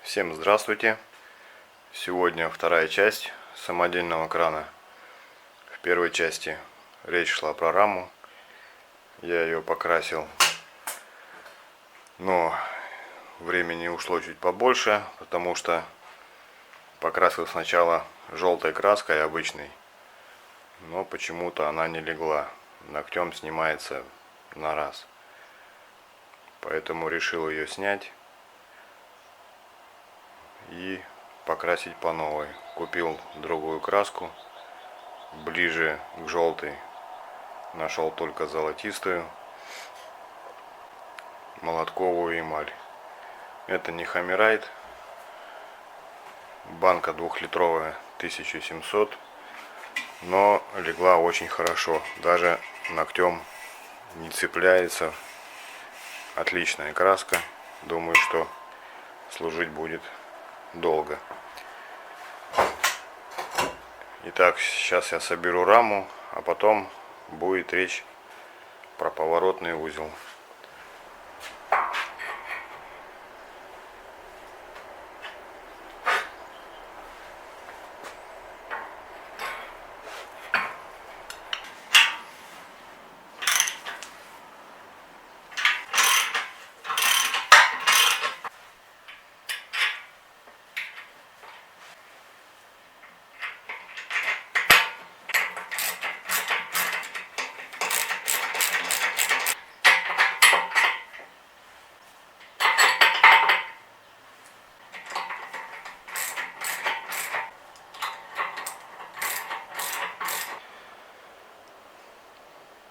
Всем здравствуйте! Сегодня вторая часть самодельного крана. В первой части речь шла про раму. Я ее покрасил, но времени ушло чуть побольше, потому что покрасил сначала желтой краской обычной, но почему-то она не легла. Ногтем снимается на раз. Поэтому решил ее снять и покрасить по новой. Купил другую краску, ближе к желтой. Нашел только золотистую молотковую эмаль. Это не Хамерайт. Банка 2-литровая, 1700. Но легла очень хорошо. Даже ногтем не цепляется. Отличная краска. Думаю, что служить будет долго. Итак, сейчас я соберу раму, а потом будет речь про поворотный узел.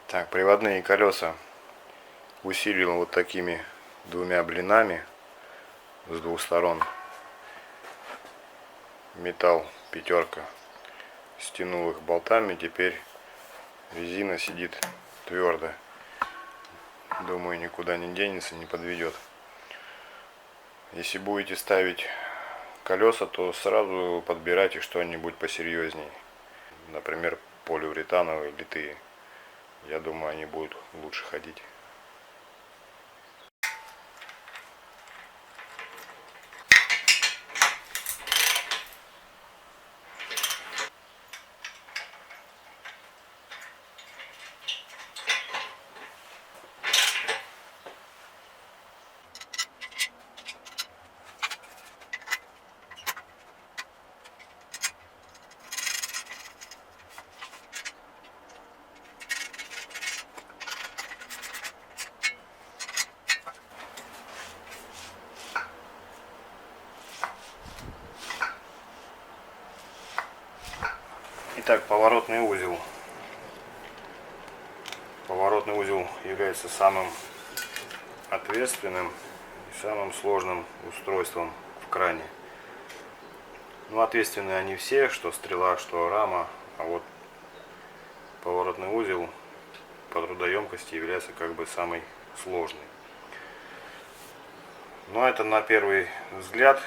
Так, приводные колеса усилил вот такими двумя блинами с двух сторон. Металл пятерка. Стянул их болтами, теперь резина сидит твердо. Думаю, никуда не денется, не подведет. Если будете ставить колеса, то сразу подбирайте что-нибудь посерьезнее. Например, полиуретановые литые. Я думаю, они будут лучше ходить. Итак, поворотный узел. Поворотный узел является самым ответственным и самым сложным устройством в кране. Ну, ответственны они все, что стрела, что рама, а вот поворотный узел по трудоемкости является как бы самый сложный. Но это на первый взгляд,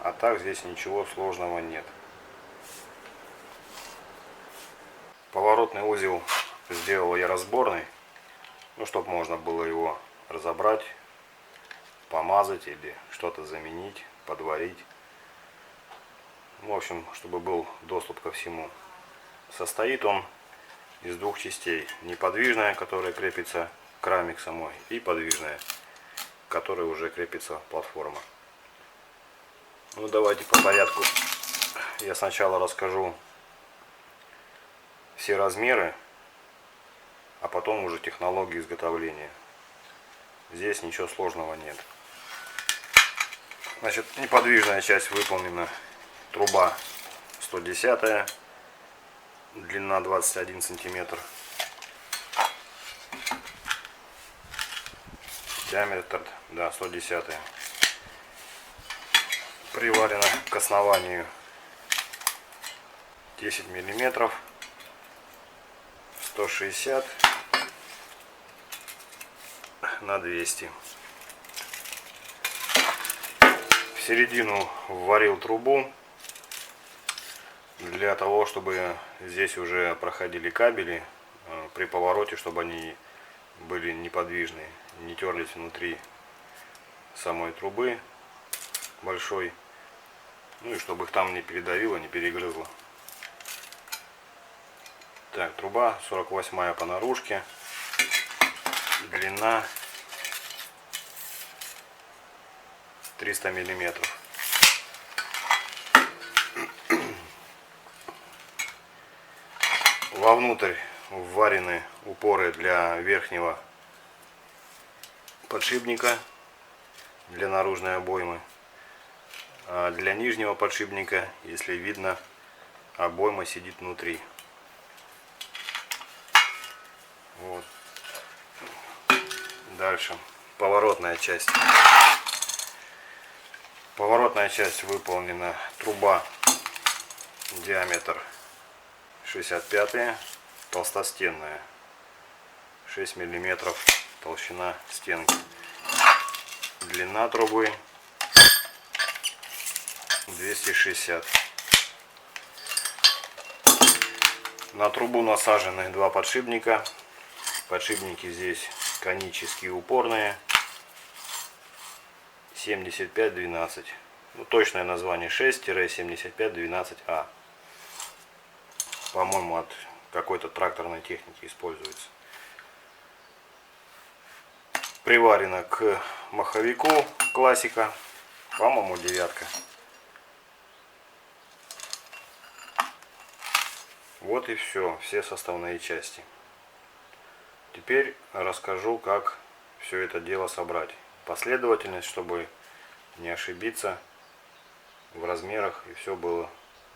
а так здесь ничего сложного нет. Поворотный узел сделал я разборный, ну, чтобы можно было его разобрать, помазать или что-то заменить, подварить. В общем, чтобы был доступ ко всему. Состоит он из двух частей. Неподвижная, которая крепится к раме к самой, и подвижная, к которой уже крепится платформа. Ну, давайте по порядку. Я сначала расскажу все размеры, а потом уже технологию изготовления. Здесь ничего сложного нет. Значит, неподвижная часть выполнена. Труба 110, длина 21 сантиметр, диаметр, да, 110. Приварена к основанию 10 миллиметров. 160 на 200. В середину вварил трубу для того, чтобы здесь уже проходили кабели при повороте, чтобы они были неподвижные, не терлись внутри самой трубы большой, ну и чтобы их там не передавило, не перегрызло. Так, труба 48 по наружке, длина 300 миллиметров. Вовнутрь вварены упоры для верхнего подшипника, для наружной обоймы. А для нижнего подшипника, если видно, обойма сидит внутри. Вот. Дальше поворотная часть. Поворотная часть выполнена. Труба диаметр 65, толстостенная, 6 миллиметров толщина стенки. Длина трубы 260. На трубу насажены два подшипника. Подшипники здесь конические упорные, 75-12. Ну, точное название 6-75-12А. По-моему, от какой-то тракторной техники используется. Приварено к маховику классика, по-моему, 9. Вот и все составные части. Теперь расскажу, как все это дело собрать. Последовательность, чтобы не ошибиться в размерах и все было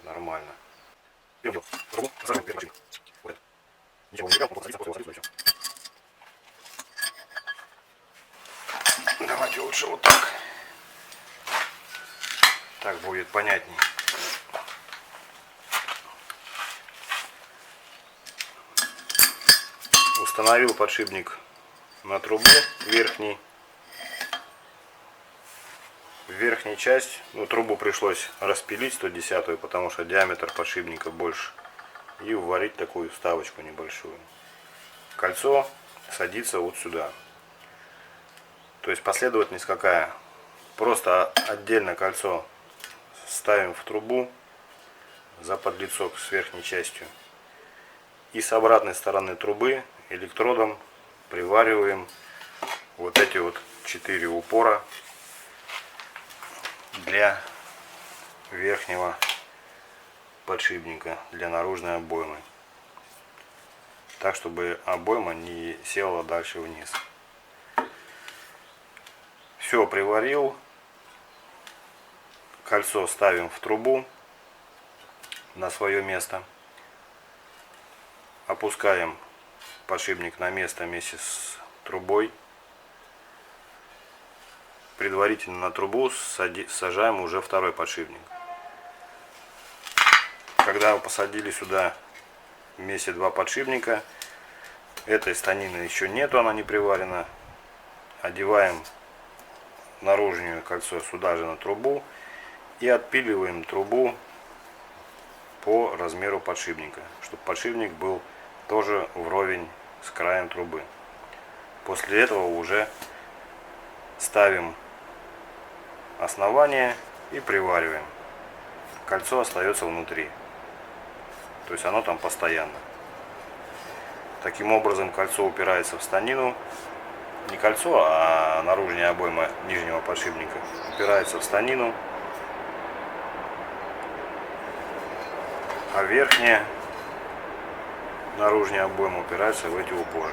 нормально. Давайте лучше вот так. Так будет понятней. Установил подшипник на трубу верхний. В верхней часть, трубу пришлось распилить 110-ю, потому что диаметр подшипника больше. И вварить такую вставочку небольшую. Кольцо садится вот сюда. То есть последовательность какая? Просто отдельно кольцо ставим в трубу за подлицок с верхней частью. И с обратной стороны трубы электродом привариваем вот эти вот 4 упора для верхнего подшипника, для наружной обоймы. Так, чтобы обойма не села дальше вниз. Все приварил. Кольцо ставим в трубу на свое место. Опускаем подшипник на место вместе с трубой. Предварительно на трубу сажаем уже второй подшипник. Когда вы посадили сюда вместе два подшипника, этой станины еще нету, она не приварена. Одеваем наружное кольцо сюда же на трубу и отпиливаем трубу по размеру подшипника, чтобы подшипник был тоже вровень с краем трубы. После этого уже ставим основание и привариваем. Кольцо остается внутри, то есть оно там постоянно. Таким образом кольцо упирается в станину. Не кольцо, а наружная обойма нижнего подшипника упирается в станину, а верхняя наружная обойма упирается в эти упоры.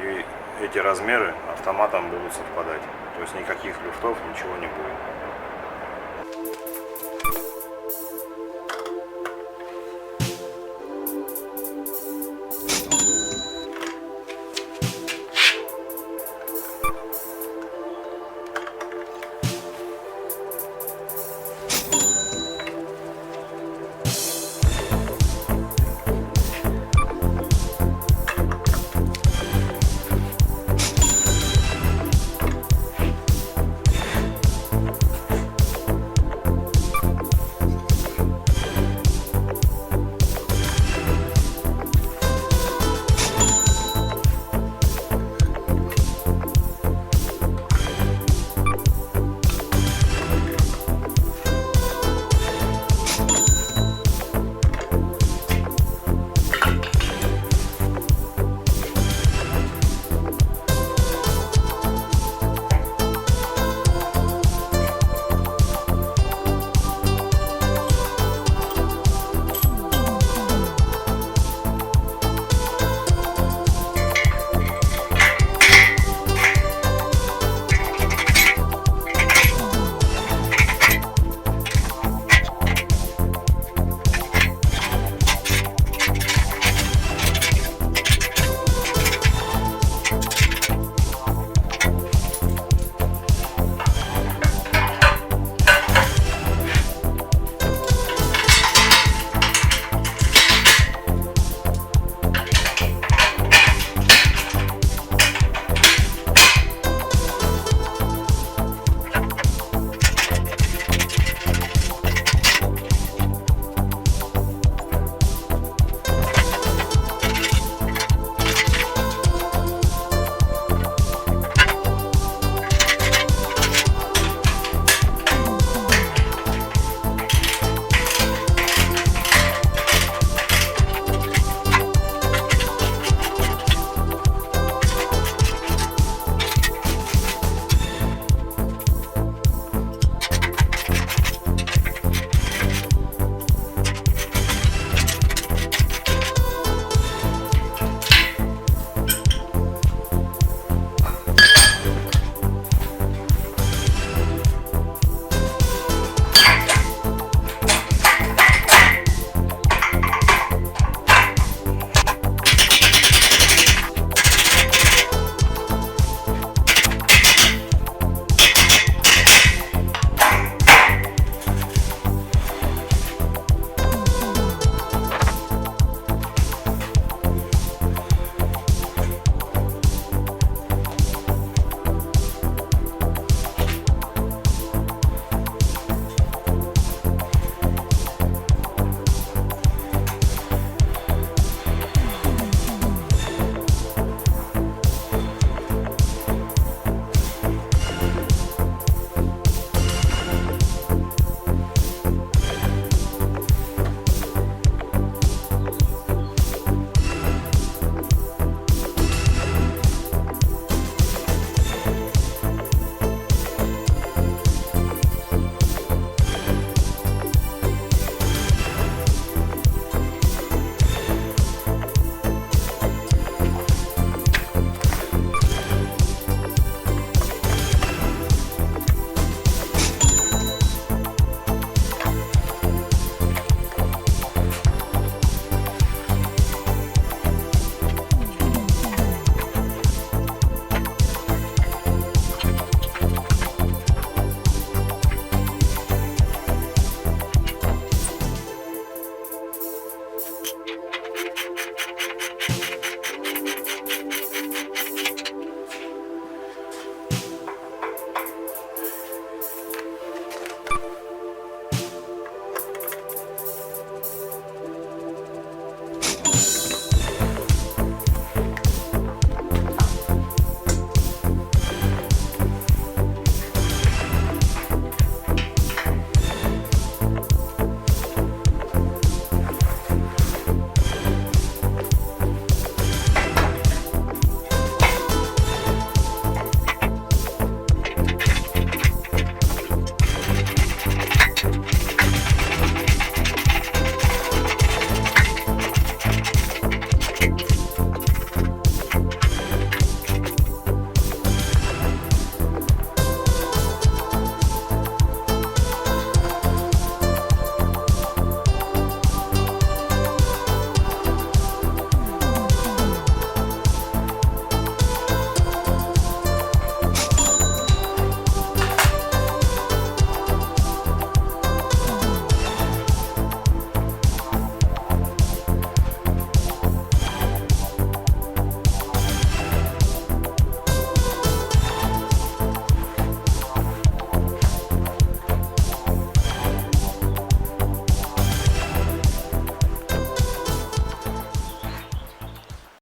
И эти размеры автоматом будут совпадать. То есть никаких люфтов, ничего не будет.